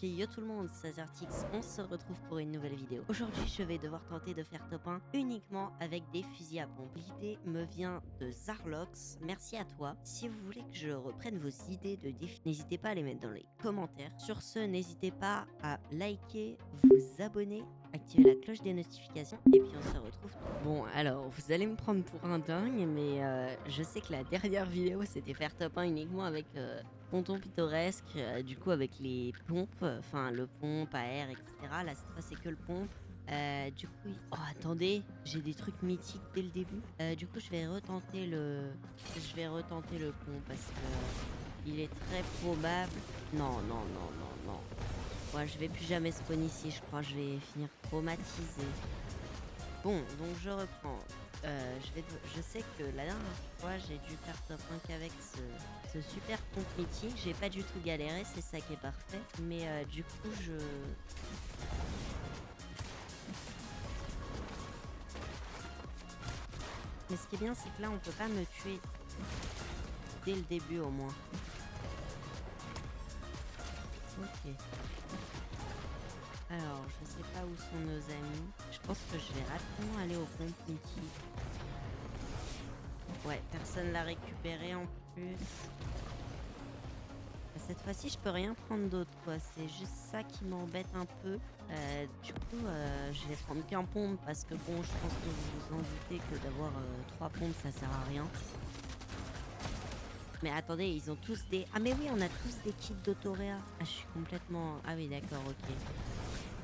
Ok, yo tout le monde, c'est Azertix, on se retrouve pour une nouvelle vidéo. Aujourd'hui, je vais devoir tenter de faire top 1 uniquement avec des fusils à pompe. L'idée me vient de Zarlox, merci à toi. Si vous voulez que je reprenne vos idées de défis, n'hésitez pas à les mettre dans les commentaires. Sur ce, n'hésitez pas à liker, vous abonner, activer la cloche des notifications et puis on se retrouve. Bon, alors, vous allez me prendre pour un dingue, mais je sais que la dernière vidéo, c'était faire top 1 uniquement avec... ponton pittoresque, du coup avec les pompes, enfin le pompe à air, etc. Là cette fois c'est que le pompe. Du coup, oh attendez, j'ai des trucs mythiques dès le début. Du coup je vais retenter le pont parce que il est très probable. Non non non non non. Ouais, je vais plus jamais spawn ici, je crois, je vais finir traumatisé. Bon, donc je reprends. Je sais que la dernière fois, j'ai dû faire top 1 qu'avec ce super compte mythique. J'ai pas du tout galéré, c'est ça qui est parfait. Mais du coup, Mais ce qui est bien, c'est que là, on peut pas me tuer dès le début au moins. Ok. Alors, je sais pas où sont nos amis. Je pense que je vais rapidement aller au compte mythique. Ouais, personne l'a récupéré en plus. Cette fois-ci, je peux rien prendre d'autre, quoi. C'est juste ça qui m'embête un peu. Du coup, je vais prendre qu'un pompe parce que bon, je pense que vous vous en doutez que d'avoir 3 pompes, ça sert à rien. Mais attendez, ils ont tous des... Ah mais oui, on a tous des kits d'Autoréa. Ah, je suis complètement... Ah oui, d'accord, ok.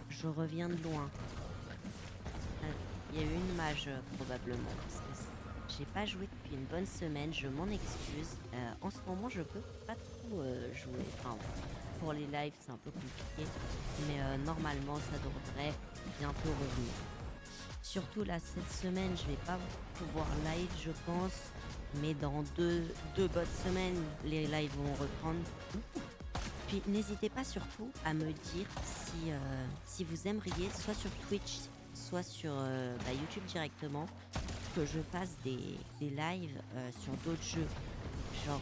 Je reviens de loin. Il y a eu une mage, probablement, parce que j'ai pas joué depuis une bonne semaine, je m'en excuse. En ce moment, je peux pas trop jouer. Enfin, pour les lives, c'est un peu compliqué. Mais normalement, ça devrait bientôt revenir. Surtout là, cette semaine, je vais pas pouvoir live, je pense. Mais dans deux bonnes semaines, les lives vont reprendre. Puis n'hésitez pas surtout à me dire si vous aimeriez, soit sur Twitch, soit sur YouTube directement, que je fasse des lives sur d'autres jeux. Genre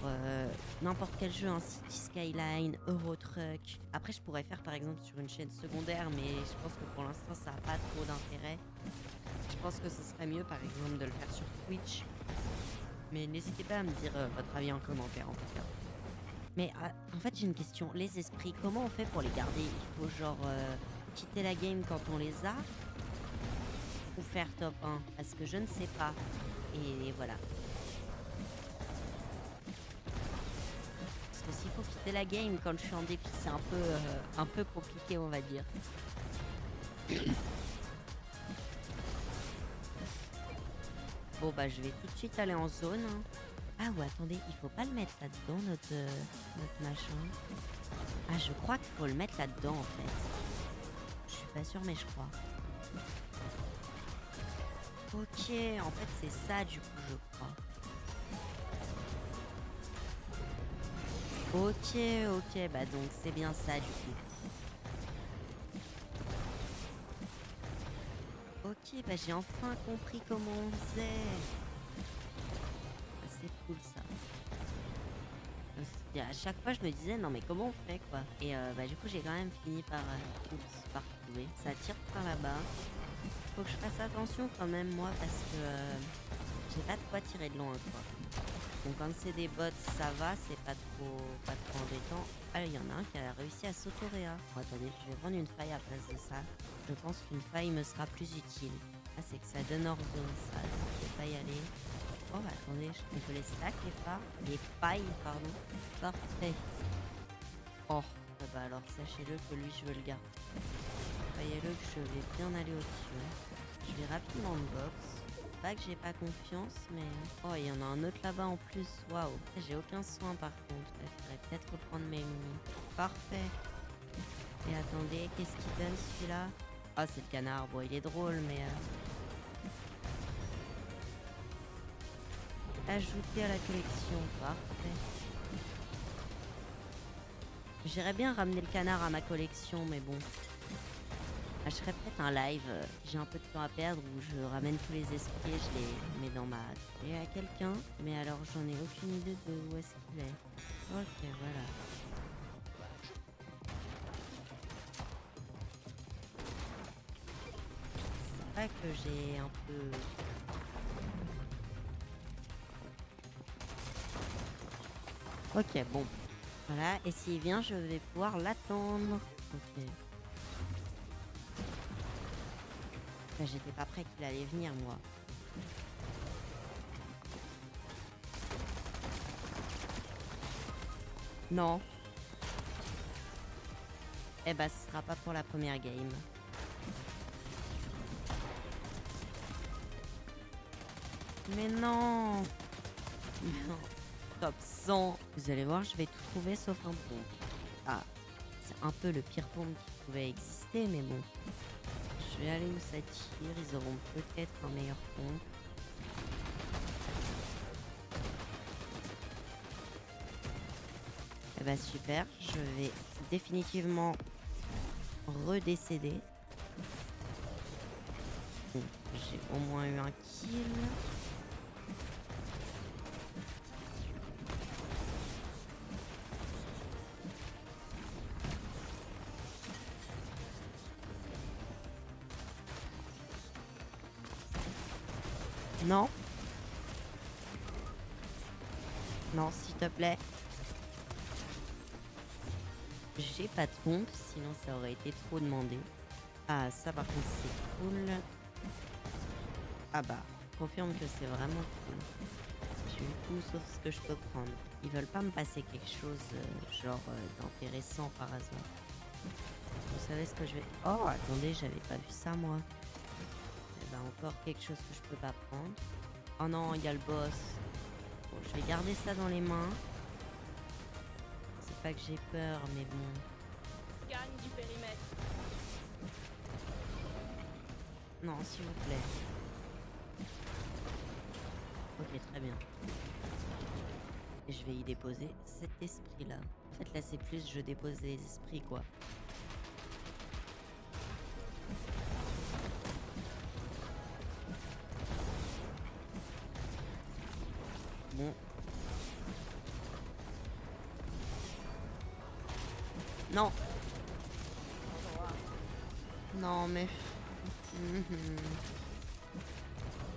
n'importe quel jeu, hein, City Skyline, Euro Truck. Après, je pourrais faire par exemple sur une chaîne secondaire, mais je pense que pour l'instant, ça n'a pas trop d'intérêt. Je pense que ce serait mieux par exemple de le faire sur Twitch. Mais n'hésitez pas à me dire votre avis en commentaire en tout cas. Mais en fait, j'ai une question. Les esprits, comment on fait pour les garder? Il faut genre quitter la game quand on les a ou faire top 1? Parce que je ne sais pas. Et voilà. Parce que s'il faut quitter la game quand je suis en dépit, c'est un peu compliqué, on va dire. Bon, bah, je vais tout de suite aller en zone. Hein. Ah, ou attendez, il faut pas le mettre là-dedans, notre machin. Ah, je crois qu'il faut le mettre là-dedans, en fait. Je suis pas sûre, mais je crois. Ok, en fait, c'est ça, du coup, je crois. Ok, bah donc c'est bien ça, du coup. Ok, bah j'ai enfin compris comment on faisait. Ah, c'est cool, ça. À chaque fois, je me disais, non mais comment on fait, quoi. Et du coup, j'ai quand même fini par trouver. Ça tire par là-bas. Faut que je fasse attention quand même, moi, parce que j'ai pas de quoi tirer de loin, quoi. Donc quand c'est des bots, ça va, c'est pas trop embêtant. Ah, il y en a un qui a réussi à s'autoréa. Bon, attendez, je vais prendre une faille à place de ça. Je pense qu'une faille me sera plus utile. Ah, c'est que ça donne hors zone, ça. Donc je vais pas y aller. Oh, bah, attendez, on peut les stack, les failles, pardon. Parfait. Oh, bah alors sachez-le que lui, je veux le garder. Voyez-le que je vais bien aller au-dessus. Je vais rapidement en box. Pas que j'ai pas confiance, mais... Oh, il y en a un autre là-bas en plus. Waouh. J'ai aucun soin par contre. Il faudrait peut-être reprendre mes munis. Parfait. Et attendez, qu'est-ce qu'il donne celui-là? Ah, c'est le canard. Bon, il est drôle, mais... Ajouter à la collection. Parfait. J'irais bien ramener le canard à ma collection, mais bon... Je ferais peut-être un live, j'ai un peu de temps à perdre, où je ramène tous les esprits, je les mets dans ma... Et à quelqu'un, mais alors j'en ai aucune idée de où est-ce qu'il est. Ok, voilà. pas que j'ai un peu... Ok, bon. Voilà, et s'il vient, je vais pouvoir l'attendre. Ok. Bah, j'étais pas prêt qu'il allait venir, moi. Non. Eh bah, ce sera pas pour la première game. Mais non. Non. Top 100. Vous allez voir, je vais tout trouver sauf un pont. Ah, c'est un peu le pire pont qui pouvait exister, mais bon. Je vais aller où ça tire. Ils auront peut-être un meilleur pont. Eh bah super, je vais définitivement redécéder. Bon, j'ai au moins eu un kill. Non. Non, s'il te plaît. J'ai pas de pompe, sinon ça aurait été trop demandé. Ah, ça par contre c'est cool. Ah bah, confirme que c'est vraiment cool. J'ai eu tout sauf ce que je peux prendre. Ils veulent pas me passer quelque chose d'intéressant par hasard. Vous savez ce que je vais... Oh, attendez, j'avais pas vu ça moi. Eh ben encore quelque chose que je peux pas prendre. Oh non, il y a le boss. Bon, je vais garder ça dans les mains. C'est pas que j'ai peur, mais bon. Gagne du périmètre. Non, s'il vous plaît. Ok, très bien. Et je vais y déposer cet esprit-là. En fait, là, c'est plus je dépose des esprits, quoi. Bon. Non. Non, mais...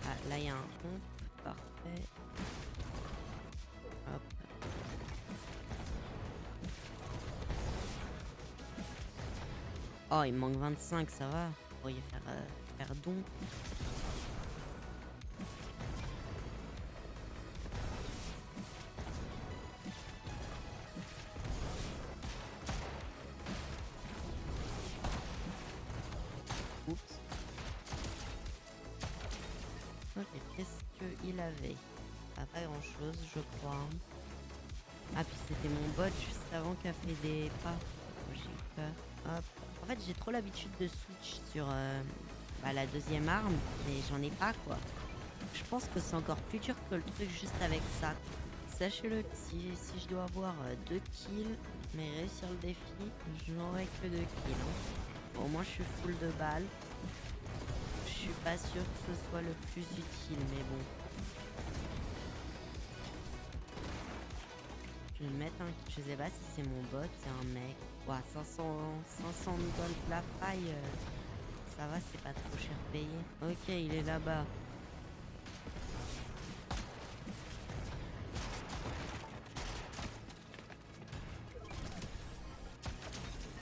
Ah, là, il y a un pont. Parfait. Hop. Oh, il me manque 25, ça va. Vous pourriez faire don. Oups. Ok, qu'est-ce qu'il avait? Pas grand chose, je crois. Ah, puis c'était mon bot juste avant qui a fait des pas. Oh, j'ai eu peur. Hop. En fait, j'ai trop l'habitude de switch sur la deuxième arme, mais j'en ai pas, quoi. Je pense que c'est encore plus dur que le truc juste avec ça. Sachez-le, si je dois avoir 2 kills, mais réussir le défi, je n'aurai que 2 kills. Hein. Bon, moi, je suis full de balles. Je suis pas sûr que ce soit le plus utile, mais bon. Je vais mettre un... Je sais pas si c'est mon bot, c'est un mec. Ouah, 500 gold la faille. Ça va, c'est pas trop cher payé. Ok, il est là-bas.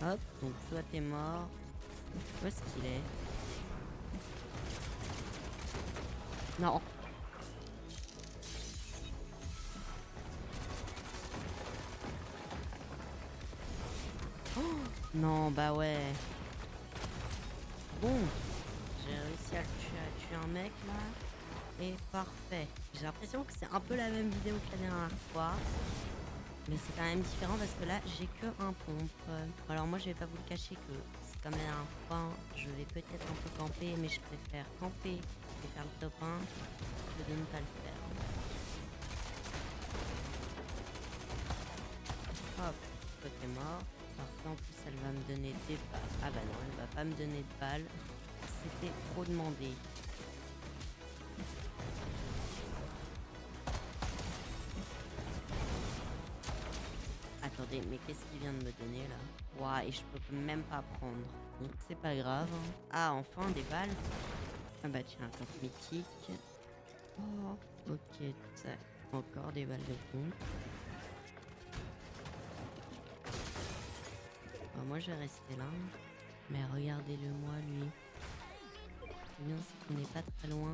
Hop, donc toi t'es mort. Où est-ce qu'il est? Non. Oh non, bah ouais. Bon, j'ai réussi à tuer un mec là. Et parfait. J'ai l'impression que c'est un peu la même vidéo que la dernière fois. Mais c'est quand même différent parce que là, j'ai que un pompe. Alors moi, je vais pas vous le cacher que c'est comme la dernière fois. Je vais peut-être un peu camper, mais je préfère camper et faire le top 1 que de ne pas le faire. Hop, toi t'es mort. Parfait, en plus, elle va me donner des balles. Ah bah non, elle va pas me donner de balles. C'était trop demandé. Attendez, mais qu'est-ce qu'il vient de me donner là? Ouah, et je peux même pas prendre. Bon, c'est pas grave. Hein. Ah, enfin des balles. Ah bah tiens, un coffre mythique. Oh, ok, ça. Encore des balles de pompe. Bon, moi je vais rester là. Mais regardez-le moi lui. C'est bien, c'est qu'on n'est pas très loin.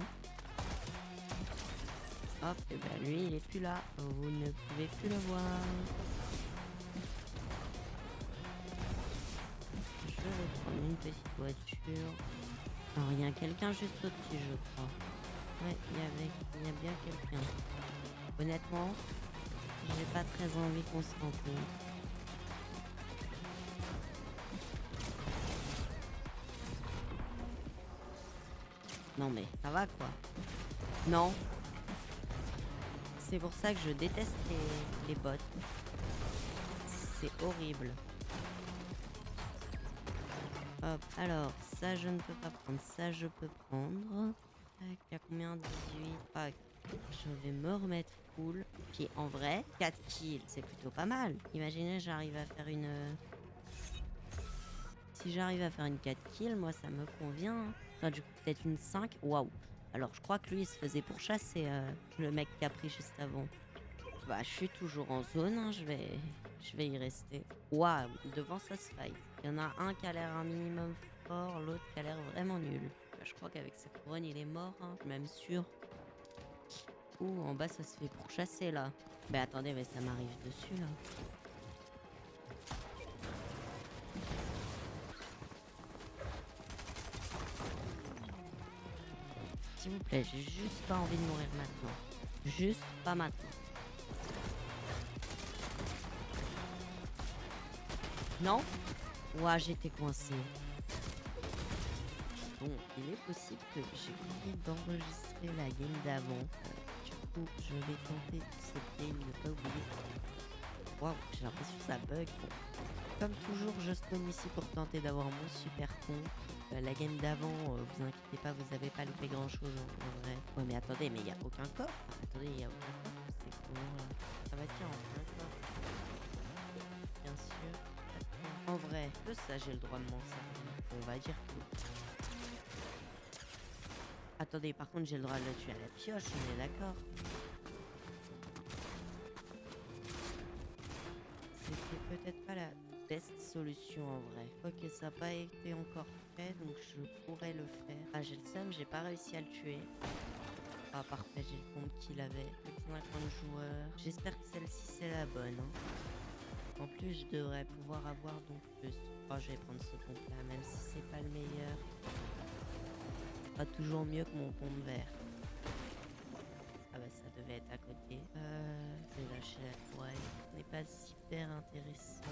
Hop, et bah lui il est plus là. Vous ne pouvez plus le voir. Je vais prendre une petite voiture. Alors il y a quelqu'un juste au-dessus je crois. Ouais, il y a bien quelqu'un. Honnêtement, j'ai pas très envie qu'on se rencontre. Non mais ça va quoi. Non. C'est pour ça que je déteste les bots. C'est horrible. Hop, alors, ça je ne peux pas prendre, ça je peux prendre. Tac, il y a combien? 18. Ah, je vais me remettre full. Puis en vrai, 4 kills, c'est plutôt pas mal. Imaginez, j'arrive à faire une... Si j'arrive à faire une 4 kills, moi ça me convient. Enfin, du coup, peut-être une 5. Waouh. Alors, je crois que lui, il se faisait pourchasser, le mec qui a pris juste avant. Bah, je suis toujours en zone, hein, je vais y rester. Waouh, devant ça se fight. Il y en a un qui a l'air un minimum fort, l'autre qui a l'air vraiment nul. Bah, je crois qu'avec sa couronne, il est mort, hein, je suis même sûr. Ouh, en bas, ça se fait pourchasser, là. Bah, attendez, mais ça m'arrive dessus, là. S'il vous plaît, j'ai juste pas envie de mourir maintenant. Juste pas maintenant. Non? Ouah, j'étais coincée. Bon, il est possible que j'ai oublié d'enregistrer la game d'avant. Du coup, je vais tenter cette game, ne pas oublier. Waouh, j'ai l'impression que ça bug. Bon. Comme toujours, je spawn ici pour tenter d'avoir mon super compte. La game d'avant, vous inquiétez pas, vous avez pas loupé grand chose en vrai. Ouais, mais attendez, mais il y a aucun coffre. Attendez, il y a aucun coffre. C'est comment là? Ah bah tiens, enfin un coffre. Bien sûr. En vrai, que ça, j'ai le droit de m'en servir. On va dire que... Attendez, par contre, j'ai le droit de le tuer à la pioche, on est d'accord. C'était peut-être pas la best solution en vrai. Ok, ça n'a pas été encore fait, donc je pourrais le faire. Ah, j'ai le seum, j'ai pas réussi à le tuer. Ah, parfait, j'ai le compte qu'il avait. 50 joueurs. J'espère que celle-ci, c'est la bonne. Hein. En plus, je devrais pouvoir avoir donc plus. Oh, je vais prendre ce compte-là, même si c'est pas le meilleur. Pas toujours mieux que mon pompe vert. Ah bah ça devait être à côté. Je vais lâcher la toile. Ce n'est pas super intéressant.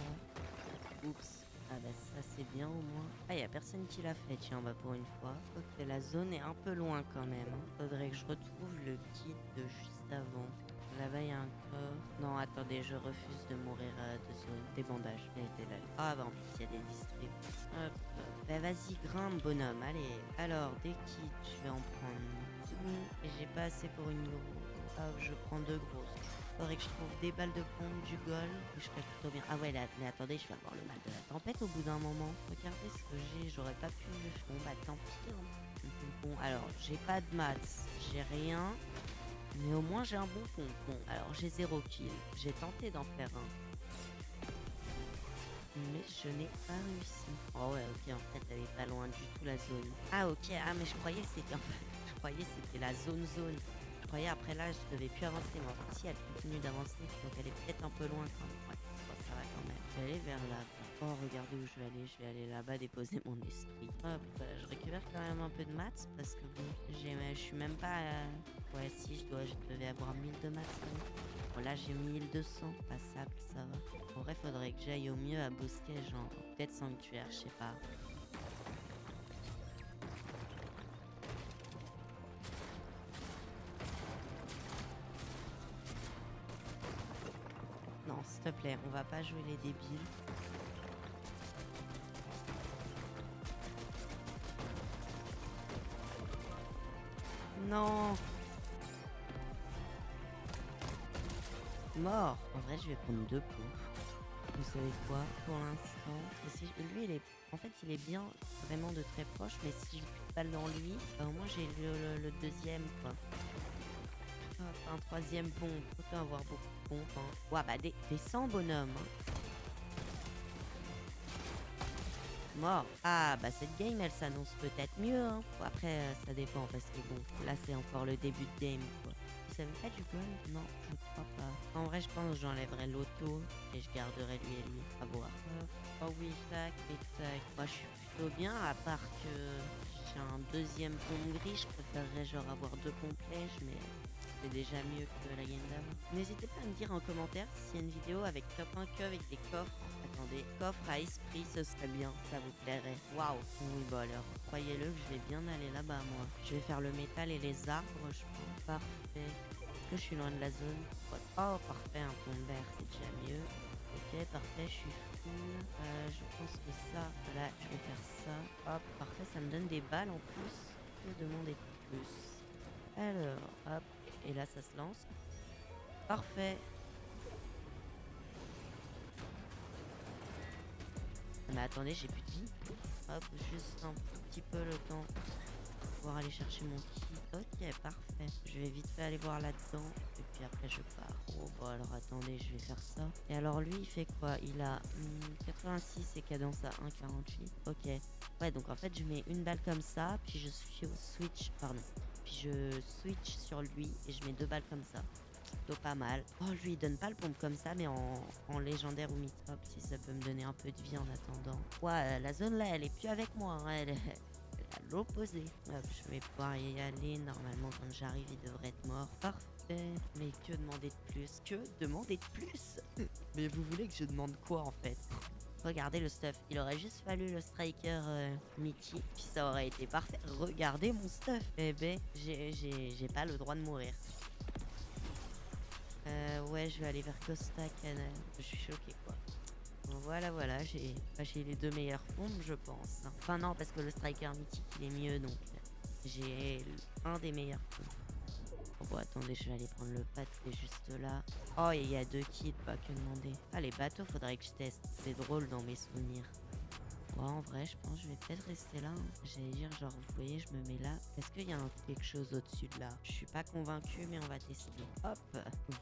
Oups. Ah bah ça c'est bien au moins. Ah y a personne qui l'a fait tiens bah pour une fois. Ok la zone est un peu loin quand même. Faudrait que je retrouve le kit de juste avant. Là-bas il y a un coffre. Non attendez je refuse de mourir de zone. Des bandages. Elle était là. Ah bah en plus il y a des distribs. Hop. Bah vas-y grimpe bonhomme. Allez. Alors des kits je vais en prendre. Et j'ai pas assez pour une grosse. Ah, je prends 2 grosses. Faudrait que je trouve des balles de pompe, du gold. Et je serais plutôt bien. Ah ouais, là, mais attendez, je vais avoir le mal de la tempête au bout d'un moment. Regardez ce que j'ai. J'aurais pas pu. Bon, bah tant pis. Hein. Bon, alors, j'ai pas de maths. J'ai rien. Mais au moins, j'ai un bon compte. Bon, alors, j'ai 0 kill. J'ai tenté d'en faire un. Mais je n'ai pas réussi. Oh ouais, ok, en fait, elle est pas loin du tout la zone. Ah ok, ah mais je croyais que c'était je croyais que c'était la zone. Je croyais après là, je devais plus avancer, mais en fait si elle continue d'avancer, donc elle est peut-être un peu loin quand même. Ouais, bon, ça va quand même. Je vais aller vers là. Oh, regardez où je vais aller là-bas déposer mon esprit. Hop, je récupère quand même un peu de maths parce que bon, je suis même pas... Ouais, si, je devais avoir 1000 de maths. Bon, là, j'ai 1200. Passable, ça va. En vrai, faudrait que j'aille au mieux à Bosquet, genre, peut-être sanctuaire, je sais pas. Non, s'il te plaît, on va pas jouer les débiles. Non. Mort. En vrai, je vais prendre 2 pompes. Vous savez quoi? Pour l'instant, lui, en fait, il est bien vraiment de très proche, mais si j'ai plus de balles dans lui, bah, au moins j'ai le deuxième, quoi. Hop, un troisième pompe. Autant avoir beaucoup de pompes, hein. Ouah, bah des 100 bonhommes, hein. Mort. Ah, bah cette game, elle s'annonce peut-être mieux, hein. Bon, après, ça dépend, parce que bon, là, c'est encore le début de game, quoi. Ça veut pas du gold? Non, je crois pas. En vrai, je pense que j'enlèverai l'auto et je garderai lui et lui. À voir. Oh oui, tac et tac. Moi, je suis plutôt bien, à part que j'ai un deuxième pompe gris. Je préférerais genre avoir 2 complèches, mais c'est déjà mieux que la game d'avant. N'hésitez pas à me dire en commentaire s'il y a une vidéo avec top 1 que avec des coffres. Attendez, coffre à esprit, ce serait bien, ça vous plairait. Waouh. Oui, bah alors, croyez-le que je vais bien aller là-bas, moi. Je vais faire le métal et les arbres, je pense. Parfait. Est-ce que je suis loin de la zone? Oh, parfait, un pont vert, c'est déjà mieux. Ok, parfait, je suis full. Je pense que ça, voilà, je vais faire ça. Hop, parfait, ça me donne des balles en plus. Que demander de plus? Alors, hop, et là, ça se lance. Parfait. Mais attendez, j'ai plus de vie. Hop, juste un petit peu le temps pour pouvoir aller chercher mon kit. Ok, parfait. Je vais vite fait aller voir là-dedans. Et puis après, je pars. Oh, bah alors attendez, je vais faire ça. Et alors lui, il fait quoi? Il a 86 et cadence à 1,48. Ok. Ouais, donc en fait, je mets une balle comme ça. Puis je switch, pardon. Puis je switch sur lui et je mets 2 balles comme ça. Plutôt pas mal. Oh, lui, il donne pas le pompe comme ça, mais en légendaire ou mid-top, si ça peut me donner un peu de vie en attendant. Ouais, la zone là, elle est plus avec moi, hein. Elle est à l'opposé. Hop, je vais pouvoir y aller. Normalement, quand j'arrive, il devrait être mort. Parfait. Mais que demander de plus? Que demander de plus? Mais vous voulez que je demande quoi, en fait? Regardez le stuff. Il aurait juste fallu le striker mythique, puis ça aurait été parfait. Regardez mon stuff. Eh ben, j'ai pas le droit de mourir. Ouais, je vais aller vers Costa Canal. Je suis choquée, quoi. Bon, voilà, j'ai les 2 meilleures pompes, je pense. Enfin, non, parce que le striker mythique, il est mieux, donc j'ai un des meilleurs pompes. Oh, bon, attendez, je vais aller prendre le pad qui est juste là. Oh, il y a 2 kits, pas que demander. Ah, les bateaux, faudrait que je teste. C'est drôle dans mes souvenirs. Ouais, en vrai, je pense que je vais peut-être rester là, hein. J'allais dire, genre, vous voyez, je me mets là. Est-ce qu'il y a quelque chose au-dessus de là? Je suis pas convaincue, mais on va tester. Hop,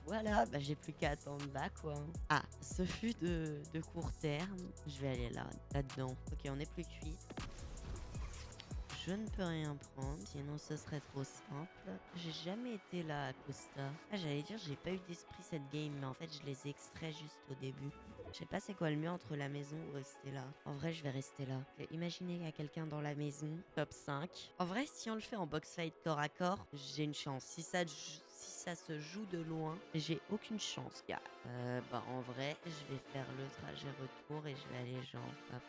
voilà, bah j'ai plus qu'à attendre là, quoi. Ah, ce fut de court terme. Je vais aller là-dedans. Ok, on est plus cuit. Je ne peux rien prendre, sinon ce serait trop simple. J'ai jamais été là à Costa. Ah, j'allais dire, j'ai pas eu d'esprit cette game, mais en fait, je les extrais juste au début. Je sais pas c'est quoi le mieux entre la maison ou rester là. En vrai, je vais rester là. Imaginez qu'il y a quelqu'un dans la maison, top 5. En vrai, si on le fait en box fight corps à corps, j'ai une chance. Si ça se joue de loin, j'ai aucune chance, gars. Bah en vrai, je vais faire le trajet retour et je vais aller genre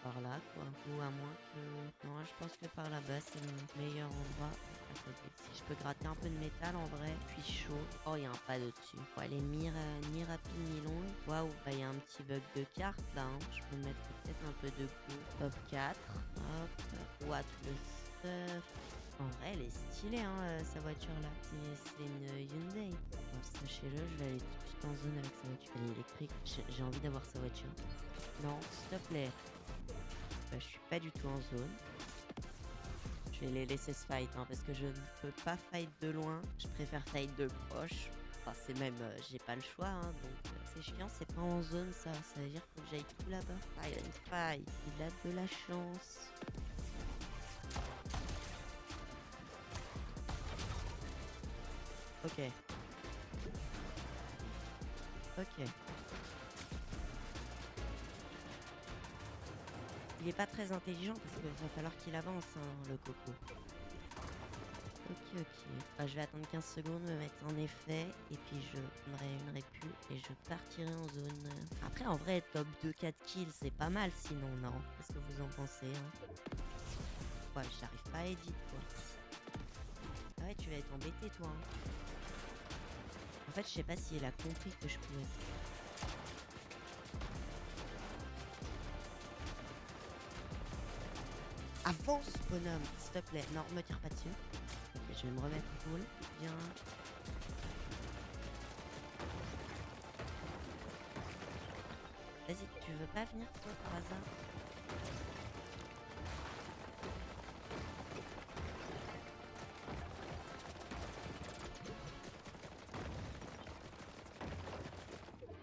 par là, quoi. Ou à moins que... Non, je pense que par là-bas, c'est le meilleur endroit. Attendez, si je peux gratter un peu de métal, en vrai, puis chaud. Oh, il y a un pad au-dessus. Bon, elle est ni rapide ni longue. Waouh, bah il y a un petit bug de carte, là, hein. Je peux mettre peut-être un peu de coup. Top 4. Hop. What le stuff. En vrai, elle est stylée, hein, sa voiture là. C'est une Hyundai. Bon, sachez-le, je vais aller tout de suite en zone avec sa voiture. Elle est électrique. J'ai envie d'avoir sa voiture. Non, s'il te plaît. Bah, je suis pas du tout en zone. Je vais les laisser se fight, hein, parce que je ne peux pas fight de loin. Je préfère fight de proche. Enfin, c'est même, j'ai pas le choix, hein, donc c'est chiant, c'est pas en zone ça. Ça veut dire que j'aille tout là-bas. Ah, il a une faille. Il a de la chance. Ok. Ok. Il est pas très intelligent parce qu'il va falloir qu'il avance, hein, le coco. Ok. Bah, je vais attendre 15 secondes, me mettre en effet, et puis je prendrai une répu et je partirai en zone. Après, en vrai, top 2-4 kills, c'est pas mal sinon, non? Qu'est-ce que vous en pensez, hein? Ouais, j'arrive pas à edit, quoi. Ah ouais, tu vas être embêté, toi, hein. En fait, je sais pas si elle a compris que je pouvais. Avance, bonhomme, s'il te plaît. Non, me tire pas dessus. Ok, je vais me remettre full. Bien. Vas-y, tu veux pas venir toi par hasard?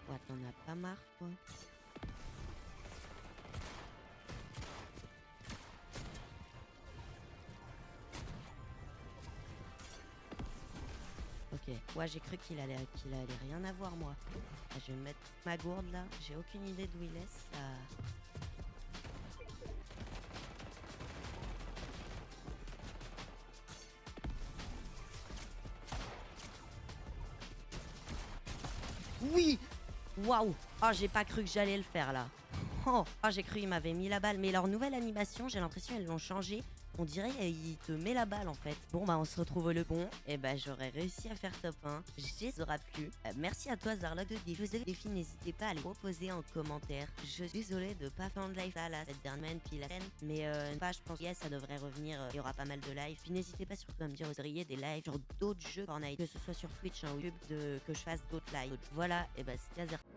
Ouais, t'en as pas marre toi? Ok, ouais j'ai cru qu'il allait rien avoir moi. Ah, je vais me mettre ma gourde là, j'ai aucune idée d'où il est, ça... Oui! Waouh! Oh, j'ai pas cru que j'allais le faire là. Oh, j'ai cru qu'il m'avait mis la balle. Mais leur nouvelle animation, j'ai l'impression qu'ils l'ont changé. On dirait qu'il te met la balle en fait. Bon, bah on se retrouve le bon. Et bah j'aurais réussi à faire top 1. J'aurais plu. Merci à toi Zarlog de Défi. Vous avez défi, n'hésitez pas à les proposer en commentaire. Je suis désolée de pas faire de live là cette dernière semaine puis la scène. Mais pas, je pense que ça devrait revenir. Il y aura pas mal de live. Puis n'hésitez pas surtout à me dire vous auriez des lives sur d'autres jeux Fortnite. Que ce soit sur Twitch ou YouTube que je fasse d'autres lives. Voilà, et bah c'était Azerty.